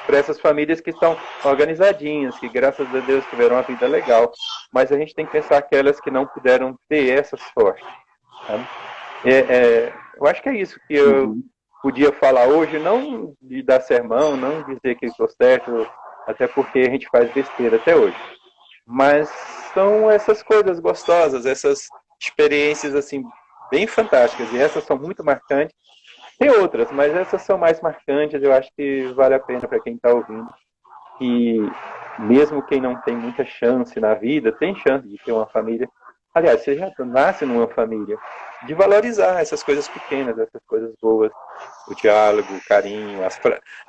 para essas famílias que estão organizadinhas, que graças a Deus tiveram uma vida legal, mas a gente tem que pensar aquelas que não puderam ter essa sorte. Tá? Eu acho que é isso que eu podia falar hoje, não de dar sermão, não dizer que estou certo, até porque a gente faz besteira até hoje. Mas são essas coisas gostosas, essas experiências assim bem fantásticas, e essas são muito marcantes. Tem outras, mas essas são mais marcantes, eu acho que vale a pena para quem está ouvindo. E mesmo quem não tem muita chance na vida, tem chance de ter uma família. Aliás, você já nasce numa família. De valorizar essas coisas pequenas, essas coisas boas. O diálogo, o carinho.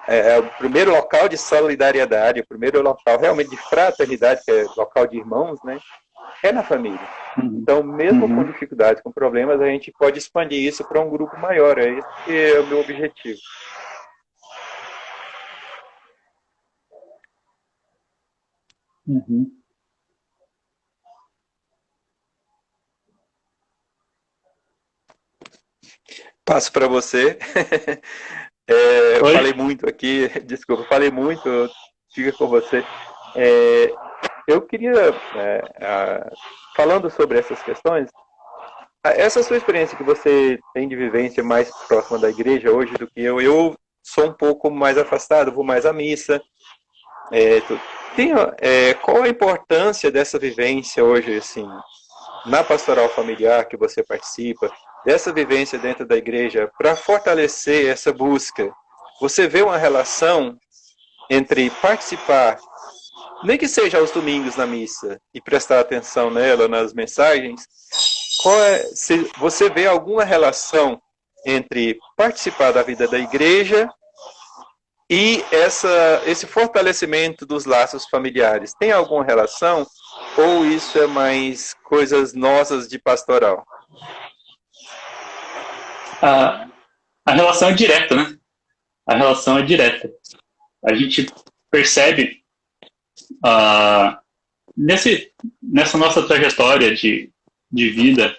É o primeiro local de solidariedade, o primeiro local realmente de fraternidade, que é local de irmãos, né? É na família. Então, mesmo com dificuldades, com problemas, a gente pode expandir isso para um grupo maior. É esse que é o meu objetivo. Passo para você. Eu falei muito aqui, desculpa, falei muito, fica com você. Eu queria, falando sobre essas questões, essa sua experiência que você tem de vivência mais próxima da igreja hoje do que eu sou um pouco mais afastado, vou mais à missa. Qual a importância dessa vivência hoje, assim, na pastoral familiar que você participa, dessa vivência dentro da igreja, para fortalecer essa busca? Você vê uma relação entre participar, nem que seja aos domingos na missa, e prestar atenção nela, nas mensagens, se você vê alguma relação entre participar da vida da igreja e esse fortalecimento dos laços familiares? Tem alguma relação? Ou isso é mais coisas nossas de pastoral? A relação é direta, né? A relação é direta. A gente percebe nessa nossa trajetória de vida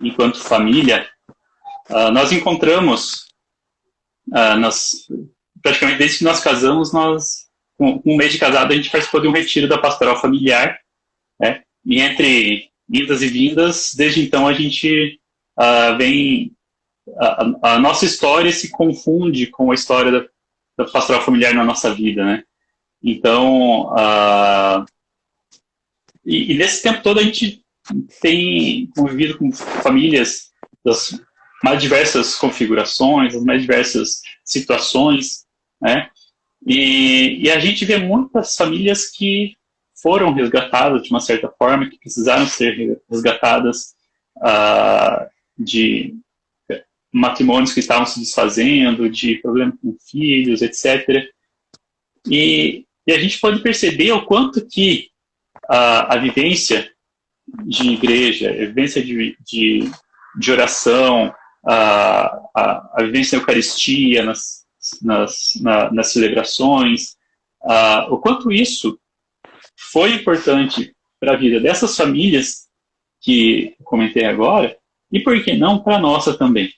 enquanto família, nós encontramos, praticamente desde que nós casamos, com um mês de casado, a gente participou de um retiro da pastoral familiar, né? E entre indas e vindas, desde então a gente vem... A nossa história se confunde com a história da pastoral familiar na nossa vida, né? Então, e nesse tempo todo a gente tem convivido com famílias das mais diversas configurações, das mais diversas situações, né? E a gente vê muitas famílias que foram resgatadas de uma certa forma, que precisaram ser resgatadas de matrimônios que estavam se desfazendo, de problemas com filhos, etc. E a gente pode perceber o quanto que a vivência de igreja, a vivência de oração, a vivência da Eucaristia nas celebrações, o quanto isso foi importante para a vida dessas famílias que eu comentei agora, e por que não para a nossa também,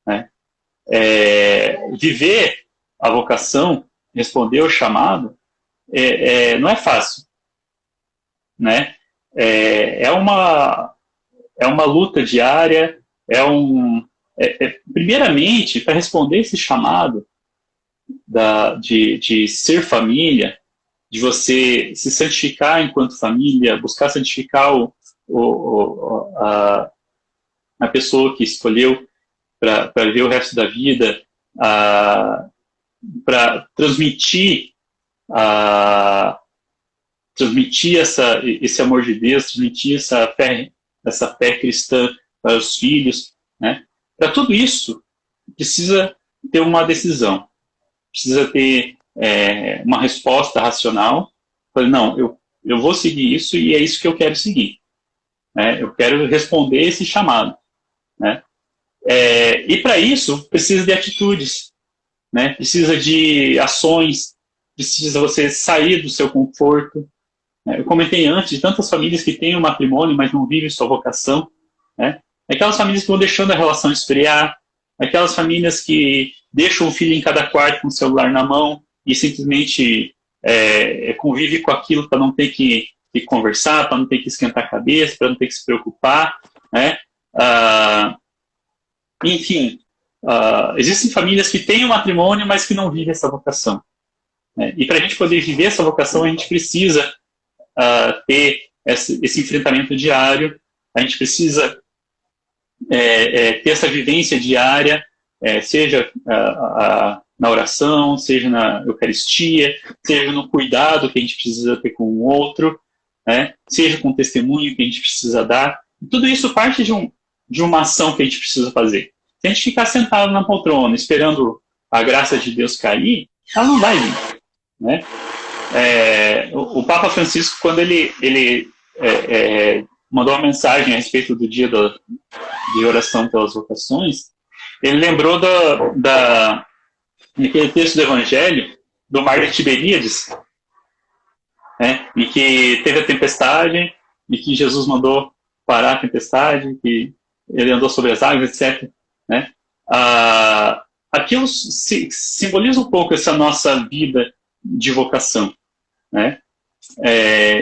né? Viver a vocação, responder ao chamado, não é fácil, né? É uma luta diária, primeiramente, para responder esse chamado de ser família, de você se santificar enquanto família, buscar santificar a pessoa que escolheu para viver o resto da vida, para transmitir esse amor de Deus, transmitir essa fé cristã para os filhos, né? Para tudo isso, precisa ter uma decisão, precisa ter uma resposta racional. Não, eu vou seguir isso e é isso que eu quero seguir, né? Eu quero responder esse chamado, né? E para isso, precisa de atitudes, né? Precisa de ações, precisa você sair do seu conforto. Né? Eu comentei antes de tantas famílias que têm um matrimônio, mas não vivem sua vocação, né? Aquelas famílias que vão deixando a relação esfriar, aquelas famílias que deixam o filho em cada quarto com o celular na mão e simplesmente convive com aquilo para não ter que conversar, para não ter que esquentar a cabeça, para não ter que se preocupar, né? Enfim, existem famílias que têm um matrimônio, mas que não vivem essa vocação. Né? E para a gente poder viver essa vocação, a gente precisa ter esse enfrentamento diário, a gente precisa ter essa vivência diária, seja na oração, seja na Eucaristia, seja no cuidado que a gente precisa ter com o outro, né? Seja com o testemunho que a gente precisa dar. Tudo isso parte de uma ação que a gente precisa fazer. Se a gente ficar sentado na poltrona esperando a graça de Deus cair, ela não vai vir, né? O Papa Francisco, quando ele mandou uma mensagem a respeito do dia de oração pelas vocações, ele lembrou daquele texto do Evangelho, do mar de Tiberíades, né, e que teve a tempestade, e que Jesus mandou parar a tempestade, que ele andou sobre as águas, etc. Né? Aquilo simboliza um pouco essa nossa vida de vocação. Né?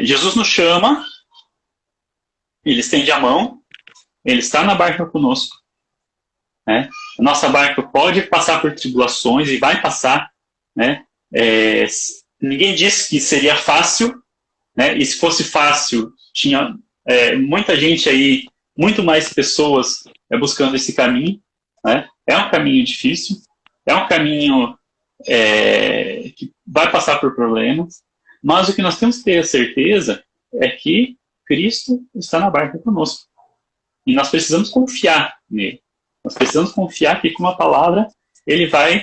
Jesus nos chama, ele estende a mão, ele está na barca conosco. Né? A nossa barca pode passar por tribulações e vai passar. Né? Ninguém disse que seria fácil, né? E se fosse fácil, tinha muita gente aí, muito mais pessoas buscando esse caminho. Né? É um caminho difícil, é um caminho que vai passar por problemas, mas o que nós temos que ter a certeza é que Cristo está na barca conosco. E nós precisamos confiar nele. Nós precisamos confiar que com uma palavra ele vai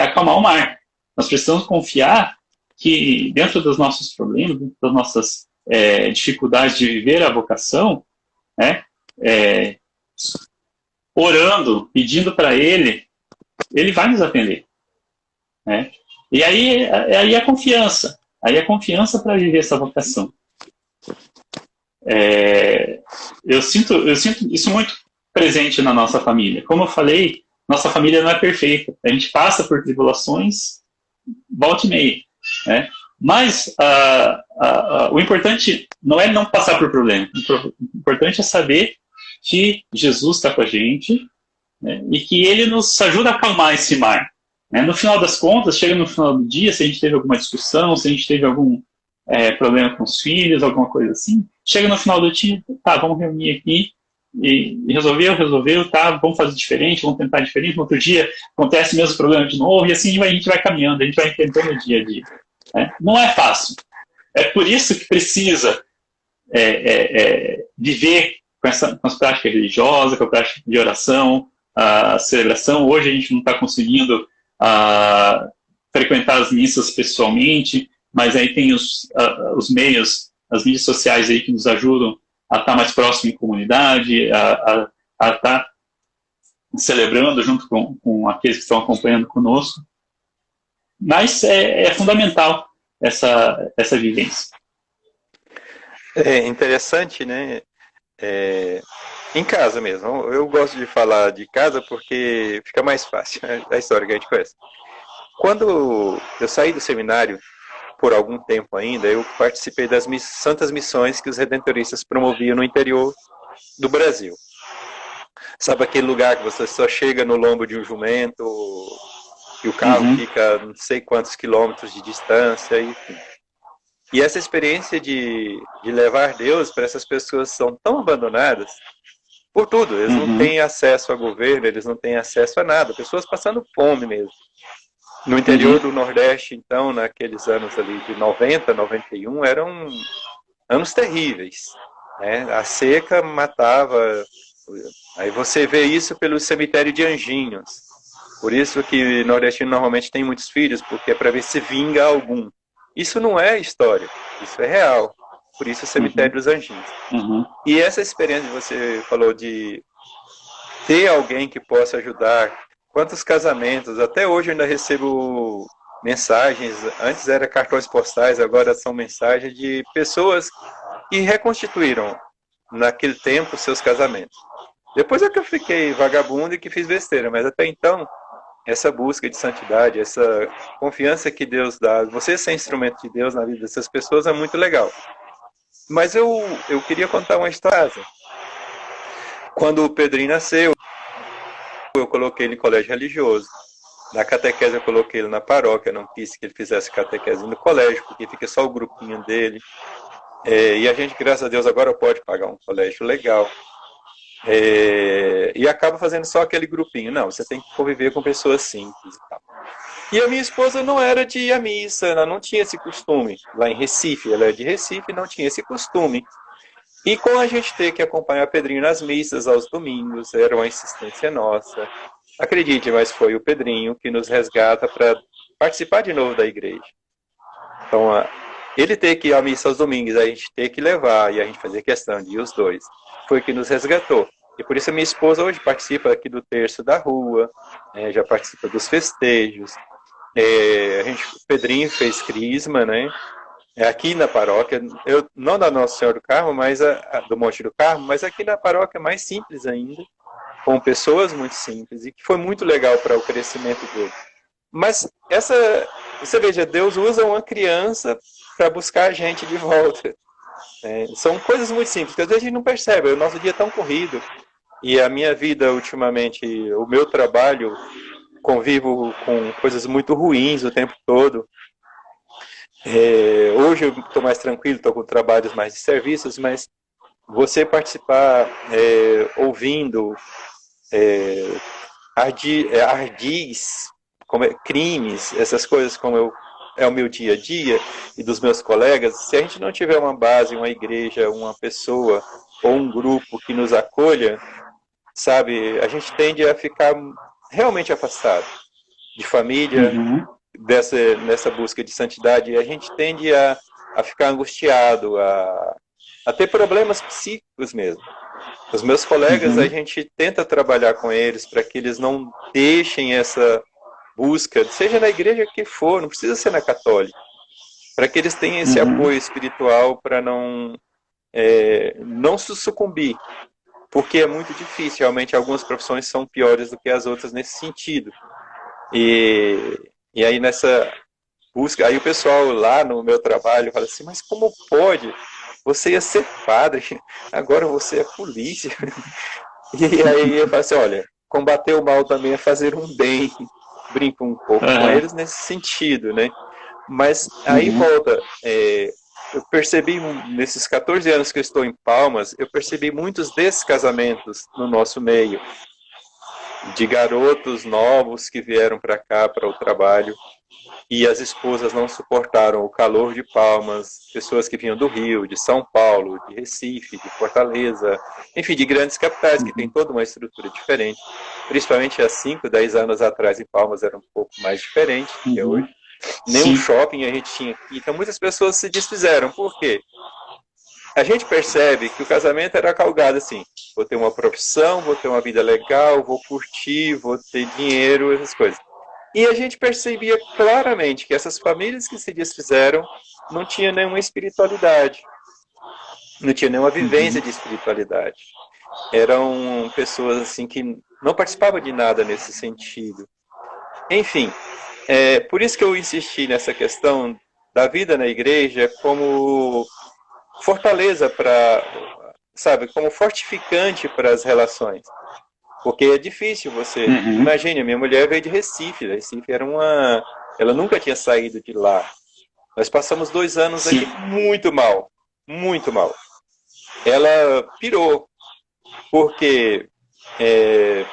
acalmar o mar. Nós precisamos confiar que dentro dos nossos problemas, dentro das nossas dificuldades de viver a vocação, né, orando, pedindo para ele vai nos atender. Né? E aí a confiança. Aí a confiança para viver essa vocação. Eu sinto isso muito presente na nossa família. Como eu falei, nossa família não é perfeita. A gente passa por tribulações, volta e meia. Né? Mas o importante não é não passar por problema. O importante é saber que Jesus está com a gente, né? E que ele nos ajuda a acalmar esse mar. Né? No final das contas, chega no final do dia, se a gente teve alguma discussão, se a gente teve algum problema com os filhos, alguma coisa assim, chega no final do dia, tá, vamos reunir aqui, e resolveu, tá, vamos fazer diferente, vamos tentar diferente, no outro dia acontece o mesmo problema de novo, e assim a gente vai caminhando, a gente vai enfrentando o dia a dia. Né? Não é fácil. É por isso que precisa viver com as práticas religiosas, com a prática de oração, a celebração. Hoje a gente não está conseguindo frequentar as missas pessoalmente, mas aí tem os meios, as mídias sociais aí que nos ajudam a estar mais próximo em comunidade, a estar celebrando junto com aqueles que estão acompanhando conosco. Mas é fundamental essa vivência. É interessante, né? Em casa mesmo. Eu gosto de falar de casa porque fica mais fácil, né? A história que a gente conhece. Quando eu saí do seminário, por algum tempo ainda, eu participei das santas missões que os redentoristas promoviam no interior do Brasil. Sabe aquele lugar que você só chega no lombo de um jumento e o carro fica não sei quantos quilômetros de distância, enfim. E essa experiência de levar Deus para essas pessoas que são tão abandonadas por tudo, eles não têm acesso a governo, eles não têm acesso a nada, pessoas passando fome mesmo. No interior do Nordeste, então, naqueles anos ali de 90, 91, eram anos terríveis. Né? A seca matava. Aí você vê isso pelo cemitério de Anjinhos. Por isso que nordestino normalmente tem muitos filhos, porque é para ver se vinga algum. Isso não é história, isso é real. por isso o Cemitério dos Anjinhos. E essa experiência que você falou de ter alguém que possa ajudar, quantos casamentos, até hoje eu ainda recebo mensagens, antes era cartões postais, agora são mensagens de pessoas que reconstituíram naquele tempo seus casamentos. Depois é que eu fiquei vagabundo e que fiz besteira, mas até então, essa busca de santidade, essa confiança que Deus dá, você ser instrumento de Deus na vida dessas pessoas é muito legal. Mas eu queria contar uma história. Quando o Pedrinho nasceu, eu coloquei ele em colégio religioso. Na catequese eu coloquei ele na paróquia, não quis que ele fizesse catequese no colégio, porque fica só o grupinho dele. E a gente, graças a Deus, agora pode pagar um colégio legal. E acaba fazendo só aquele grupinho. Não, você tem que conviver com pessoas simples e tal. E a minha esposa não era de ir à missa, ela não tinha esse costume. Lá em Recife, ela é de Recife, não tinha esse costume. E com a gente ter que acompanhar o Pedrinho nas missas aos domingos, era uma insistência nossa. Acredite, mas foi o Pedrinho que nos resgata para participar de novo da igreja. Então, ele ter que ir à missa aos domingos, a gente ter que levar, e a gente fazer questão de ir os dois, foi o que nos resgatou. E por isso a minha esposa hoje participa aqui do terço da rua, já participa dos festejos. O Pedrinho fez crisma, né? Aqui na paróquia, não da Nossa Senhora do Carmo, mas do Monte do Carmo, mas aqui na paróquia mais simples ainda, com pessoas muito simples, e que foi muito legal para o crescimento dele. Mas você veja, Deus usa uma criança para buscar a gente de volta. São coisas muito simples, que às vezes a gente não percebe, o nosso dia é tão corrido, e a minha vida ultimamente, o meu trabalho, convivo com coisas muito ruins o tempo todo. Hoje eu estou mais tranquilo, estou com trabalhos mais de serviços, mas você participar ouvindo ardis, crimes, essas coisas como é o meu dia a dia e dos meus colegas, se a gente não tiver uma base, uma igreja, uma pessoa ou um grupo que nos acolha, sabe, a gente tende a ficar realmente afastado de família, nessa busca de santidade, a gente tende a ficar angustiado, a ter problemas psíquicos mesmo. Os meus colegas, a gente tenta trabalhar com eles para que eles não deixem essa busca, seja na igreja que for, não precisa ser na católica, para que eles tenham esse apoio espiritual para não se sucumbir, porque é muito difícil, realmente algumas profissões são piores do que as outras nesse sentido. E aí nessa busca, aí o pessoal lá no meu trabalho fala assim, mas como pode? Você ia ser padre, agora você é polícia. E aí eu falo assim, olha, combater o mal também é fazer um bem. Brinco um pouco com eles nesse sentido, né? Mas aí volta, eu percebi nesses 14 anos que eu estou em Palmas, eu percebi muitos desses casamentos no nosso meio, de garotos novos que vieram para cá, para o trabalho, e as esposas não suportaram o calor de Palmas, pessoas que vinham do Rio, de São Paulo, de Recife, de Fortaleza, enfim, de grandes capitais, que tem toda uma estrutura diferente. Principalmente há 5, 10 anos atrás em Palmas era um pouco mais diferente que é hoje. Nem um shopping a gente tinha aqui, então muitas pessoas se desfizeram. Por quê? A gente percebe que o casamento era calgado assim, vou ter uma profissão, vou ter uma vida legal, vou curtir, vou ter dinheiro, essas coisas. E a gente percebia claramente que essas famílias que se desfizeram não tinham nenhuma espiritualidade, não tinham nenhuma vivência de espiritualidade. Eram pessoas assim que não participavam de nada nesse sentido. Enfim, por isso que eu insisti nessa questão da vida na igreja como fortaleza como fortificante para as relações. Porque é difícil você... Imagine, minha mulher veio de Recife. Recife era ela nunca tinha saído de lá. Nós passamos 2 anos aqui muito mal. Muito mal. Ela pirou. Porque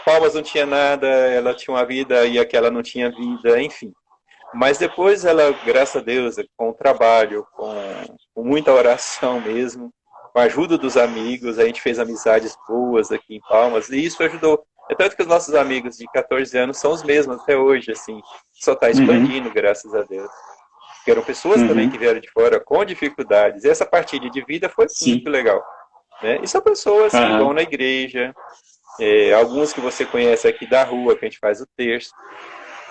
Palmas não tinha nada, ela tinha uma vida e aquela não tinha vida, enfim. Mas depois ela, graças a Deus, com o trabalho, com muita oração mesmo, com a ajuda dos amigos, a gente fez amizades boas aqui em Palmas, e isso ajudou. É tanto que os nossos amigos de 14 anos são os mesmos até hoje, assim, só está expandindo, graças a Deus. que eram pessoas também que vieram de fora com dificuldades. E essa partilha de vida foi muito legal. Né? E são pessoas que vão na igreja, alguns que você conhece aqui da rua, que a gente faz o terço,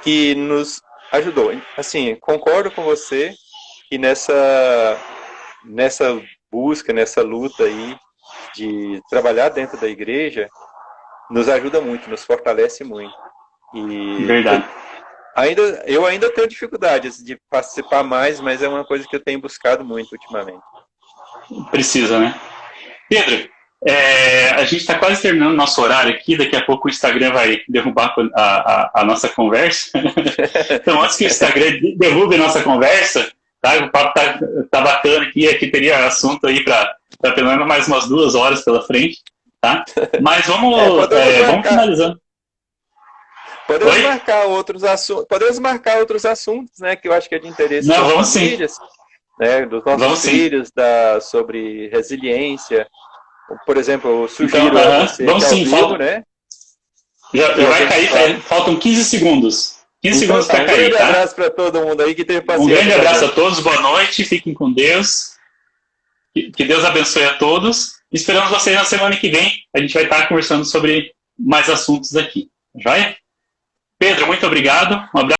que nos ajudou. Assim, concordo com você que nessa busca, nessa luta aí de trabalhar dentro da igreja, nos ajuda muito, nos fortalece muito. E Verdade. Eu ainda tenho dificuldades de participar mais, mas é uma coisa que eu tenho buscado muito ultimamente. Precisa, né? Pedro, a gente está quase terminando o nosso horário aqui, daqui a pouco o Instagram vai derrubar a nossa conversa. Então, antes que o Instagram derrube a nossa conversa, tá? O papo tá bacana aqui teria assunto aí para pelo menos mais umas 2 horas pela frente, tá? Mas vamos finalizando. Podemos marcar outros assuntos, né, que eu acho que é de interesse das famílias, né, dos nossos filhos, sobre resiliência. Por exemplo, eu sugiro a você vamos sim, vivo, né? Já vai cair, faltam 15 segundos. 15 segundos para cair, tá? Um grande abraço para todo mundo aí que teve paciência. Um grande abraço a todos, boa noite, fiquem com Deus. Que Deus abençoe a todos. Esperamos vocês na semana que vem. A gente vai estar conversando sobre mais assuntos aqui. Joia? Pedro, muito obrigado. Um abraço.